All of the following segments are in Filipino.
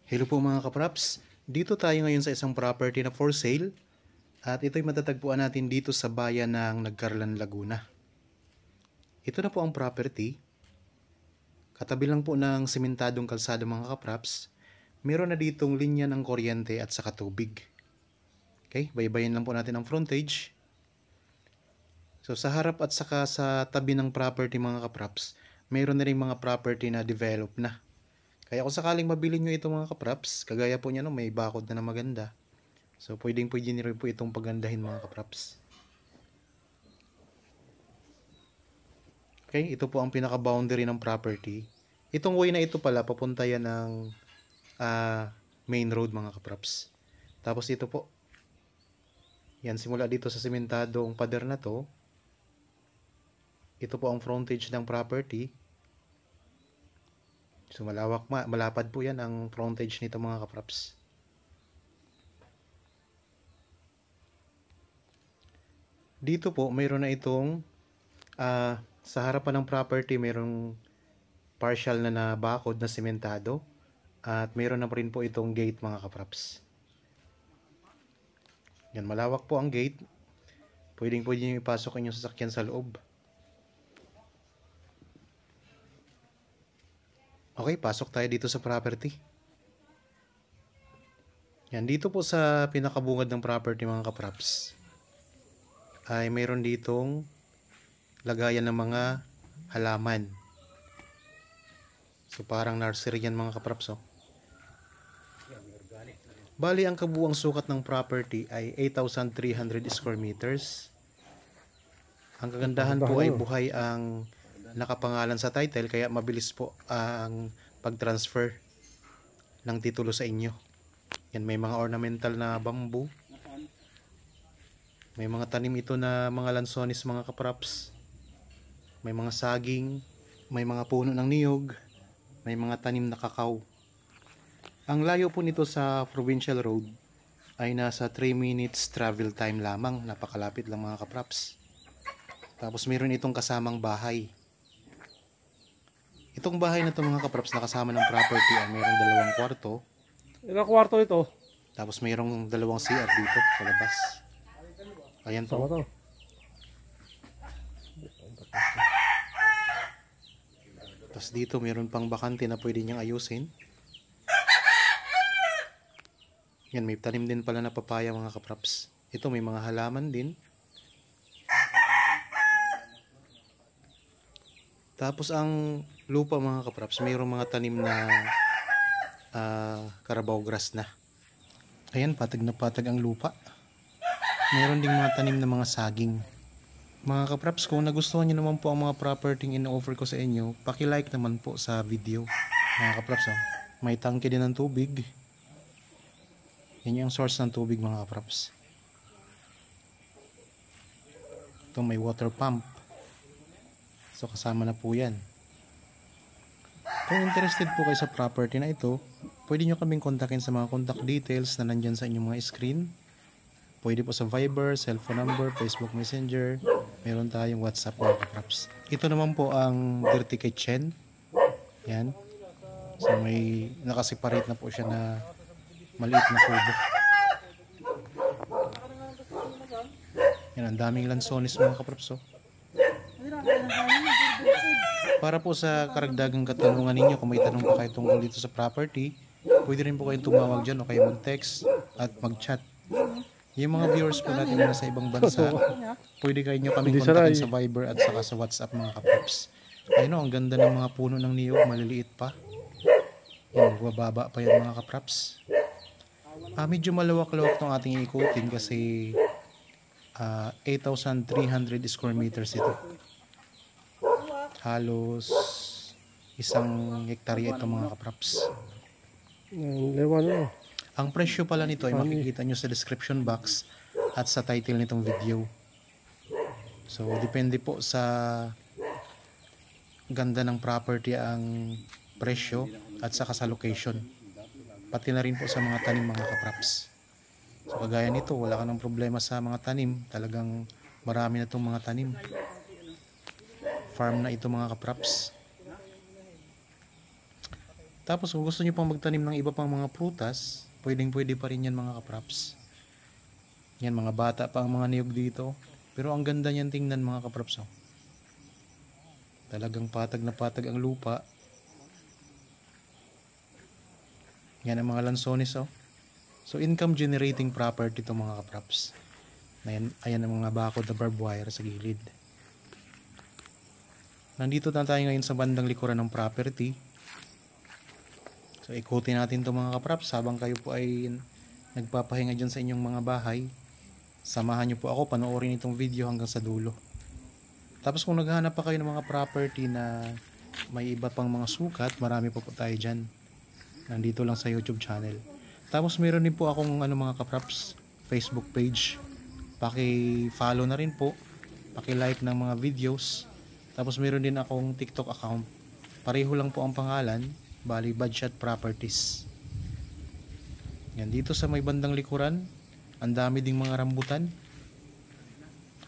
Hello po mga kapraps, dito tayo ngayon sa isang property na for sale at ito'y matatagpuan natin dito sa bayan ng Nagcarlan, Laguna. Ito na po ang property. Katabi lang po ng simentadong kalsada mga kapraps, meron na ditong linya ng kuryente at saka tubig. Okay, baybayin lang po natin ang frontage. So sa harap at saka sa tabi ng property mga kapraps, meron na rin mga property na develop na. Kaya kung sakaling mabili nyo ito mga kapraps, kagaya po niya no, may bakod na maganda. So pwede nyo rin po itong pagandahin mga kapraps. Okay, ito po ang pinaka-boundary ng property. Itong way na ito pala, papunta yan ng main road mga kapraps. Tapos ito po, yan simula dito sa simentadong pader na to. Ito po ang frontage ng property. So malapad po yan ang frontage nito mga kapraps. Dito po mayroon na itong sa harapan ng property mayroong partial na bakod na sementado at mayroon na rin po itong gate mga kapraps. Yan, malawak po ang gate. Pwede nyo ipasok inyong sasakyan sa loob. Okay, pasok tayo dito sa property. Yan, dito po sa pinakabungad ng property mga kapraps ay mayroon ditong lagayan ng mga halaman. So parang nursery yan mga kapraps. Bali ang kabuuang sukat ng property ay 8,300 square meters. Ang kagandahan po ay buhay ang nakapangalan sa title, kaya mabilis po ang pag-transfer ng titulo sa inyo. Yan, may mga ornamental na bamboo. May mga tanim ito na mga lansones mga kapraps. May mga saging, may mga puno ng niyog, may mga tanim na kakao. Ang layo po nito sa provincial road ay nasa 3 minutes travel time lamang. Napakalapit lang mga kapraps. Tapos mayroon itong kasamang bahay. Itong bahay na ito mga kapraps na kasama ng property ay mayroong 2 kwarto. Ilang kwarto ito? Tapos mayroong 2 CR dito sa labas. Ayan po. Tapos dito mayroon pang bakante na pwede niyang ayusin. Yan, may tanim din pala na papaya mga kapraps. Ito may mga halaman din. Tapos ang lupa mga kapraps, mayroong mga tanim na carabao grass na. Ayan, patag na patag ang lupa. Mayroon ding mga tanim na mga saging. Mga kapraps, kung nagustuhan nyo naman po ang mga property in-offer ko sa inyo, paki-like naman po sa video. Mga kapraps, may tangke din ng tubig. Yan yung source ng tubig mga kapraps. Ito may water pump. So kasama na po yan. Kung interested po kayo sa property na ito, pwede nyo kaming kontakin sa mga contact details na nandyan sa inyong mga screen. Pwede po sa Viber, cellphone number, Facebook Messenger. Meron tayong WhatsApp mga kapraps. Ito naman po ang dirty kitchen. Yan. So may nakaseparate na po siya na maliit na kubo. Yan, ang daming lansones mga kapraps. Para po sa karagdagang katanungan ninyo, kung may tanong pa kayo tungkol dito sa property, pwede rin po kayong tumawag dyan o kayo mag-text at mag-chat. Yung mga viewers po natin na nasa ibang bansa, pwede kayo nyo kaming kontakin sa Viber at saka sa WhatsApp mga kapraps. Ayun o, ang ganda ng mga puno ng niyog, maliliit pa. Yan, bababa pa yan mga kapraps. Medyo malawak-lawak itong ating ikutin kasi 8,300 square meters ito. Halos 1 hektarya ito mga kapraps. Ang presyo pala nito ay makikita nyo sa description box at sa title nitong video. So depende po sa ganda ng property ang presyo at saka sa location. Pati na rin po sa mga tanim mga kapraps. So kagaya nito, wala ka ng problema sa mga tanim. Talagang marami na itong mga tanim. Farm na ito mga kapraps. Tapos kung gusto nyo pang magtanim ng iba pang mga prutas, pwede pa rin yan mga kapraps. Yan, mga bata pa ang mga niyog dito. Pero ang ganda niyan tingnan mga kapraps. Oh. Talagang patag na patag ang lupa. Yan ang mga lansones. Oh. So income generating property ito mga kapraps. Ayan ang mga bakod na barbed wire sa gilid. Nandito na tayo ngayon sa bandang likuran ng property. So ikutin natin ito mga kapraps habang kayo po ay nagpapahinga dyan sa inyong mga bahay. Samahan nyo po ako, panoorin itong video hanggang sa dulo. Tapos kung naghahanap pa kayo ng mga property na may iba pang mga sukat, marami po tayo dyan. Nandito lang sa YouTube channel. Tapos meron din po akong mga kapraps, Facebook page. Paki-follow na rin po. Paki-like ng mga videos. Tapos meron din akong TikTok account. Pareho lang po ang pangalan. Bali, Badshot Properties. Yan, dito sa may bandang likuran, ang dami ding mga rambutan.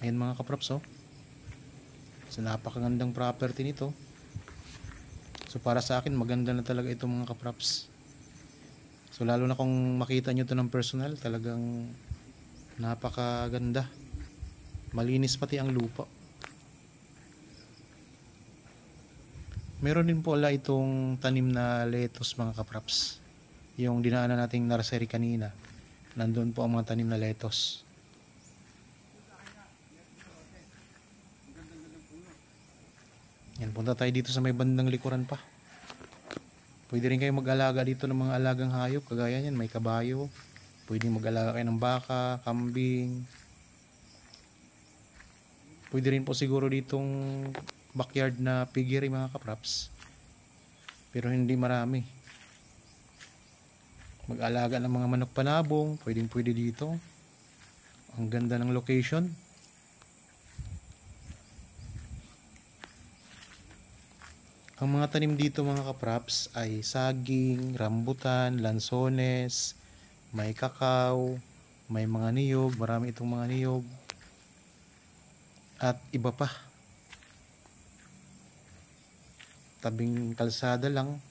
Ayan mga kapraps, oh. So napakagandang property nito. So para sa akin, maganda na talaga ito mga kapraps. So lalo na kung makita nyo ito ng personal, talagang napakaganda. Malinis pati ang lupa. Meron din po wala itong tanim na lettuce mga kapraps. Yung dinaanan nating nursery kanina. Nandun po ang mga tanim na lettuce. Yan, punta tayo dito sa may bandang likuran pa. Pwede rin kayo mag-alaga dito ng mga alagang hayop. Kagaya yan, may kabayo. Pwede mag-alaga kayo ng baka, kambing. Pwede rin po siguro ditong backyard na piggery mga kapraps. Pero hindi marami. Mag-alaga ng mga manok panabong. Pwede dito. Ang ganda ng location. Ang mga tanim dito mga kapraps ay saging, rambutan, lansones, may kakao, may mga niyog, marami itong mga niyog, at iba pa. Tabing kalsada lang.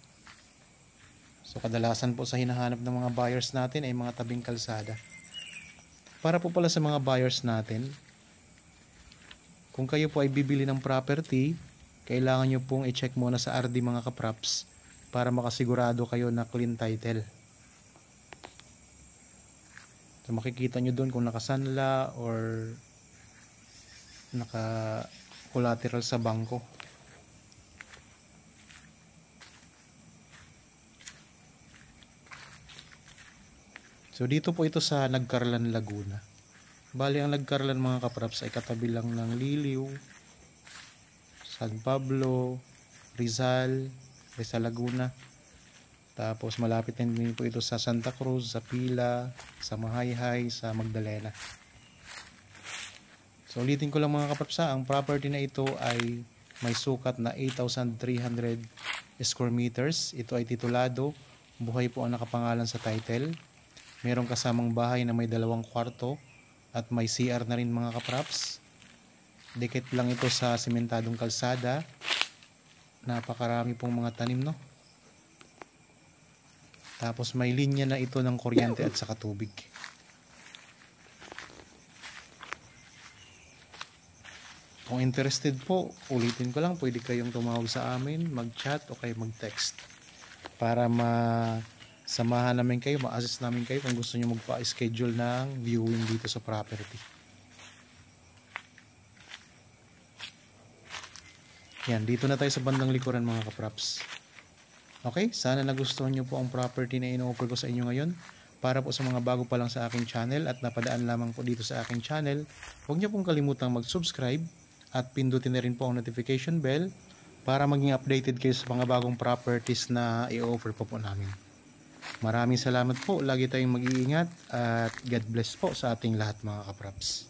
So kadalasan po sa hinahanap ng mga buyers natin ay mga tabing kalsada. Para po pala sa mga buyers natin, kung kayo po ay bibili ng property, kailangan nyo pong i-check muna sa RD mga kapraps para makasigurado kayo na clean title. So makikita nyo doon kung nakasanla or naka-collateral sa bangko. So dito po ito sa Nagcarlan, Laguna. Bali ang Nagcarlan mga kapraps ay katabi lang ng Liliw, San Pablo, Rizal Laguna. Tapos malapit din po ito sa Santa Cruz, sa Pila, sa Mahayhay, sa Magdalena. So ulitin ko lang mga kaprapsa, ang property na ito ay may sukat na 8,300 square meters. Ito ay titulado, buhay po ang nakapangalan sa title. Merong kasamang bahay na may 2 kwarto at may CR na rin mga kapraps. Dikit lang ito sa simentadong kalsada. Napakarami pong mga tanim, no? Tapos may linya na ito ng kuryente at saka tubig. Kung interested po, ulitin ko lang, pwede kayong tumawag sa amin, mag-chat o kayo mag-text para samahan namin kayo, ma-assist namin kayo kung gusto nyo magpa-schedule ng viewing dito sa property. Yan, dito na tayo sa bandang likuran mga kapraps. Okay, sana nagustuhan nyo po ang property na ino-offer ko sa inyo ngayon. Para po sa mga bago pa lang sa aking channel at napadaan lamang po dito sa aking channel, huwag nyo pong kalimutang mag-subscribe at pindutin na rin po ang notification bell para maging updated kayo sa mga bagong properties na i-offer po namin. Maraming salamat po, lagi tayong mag-iingat at God bless po sa ating lahat mga kapraps.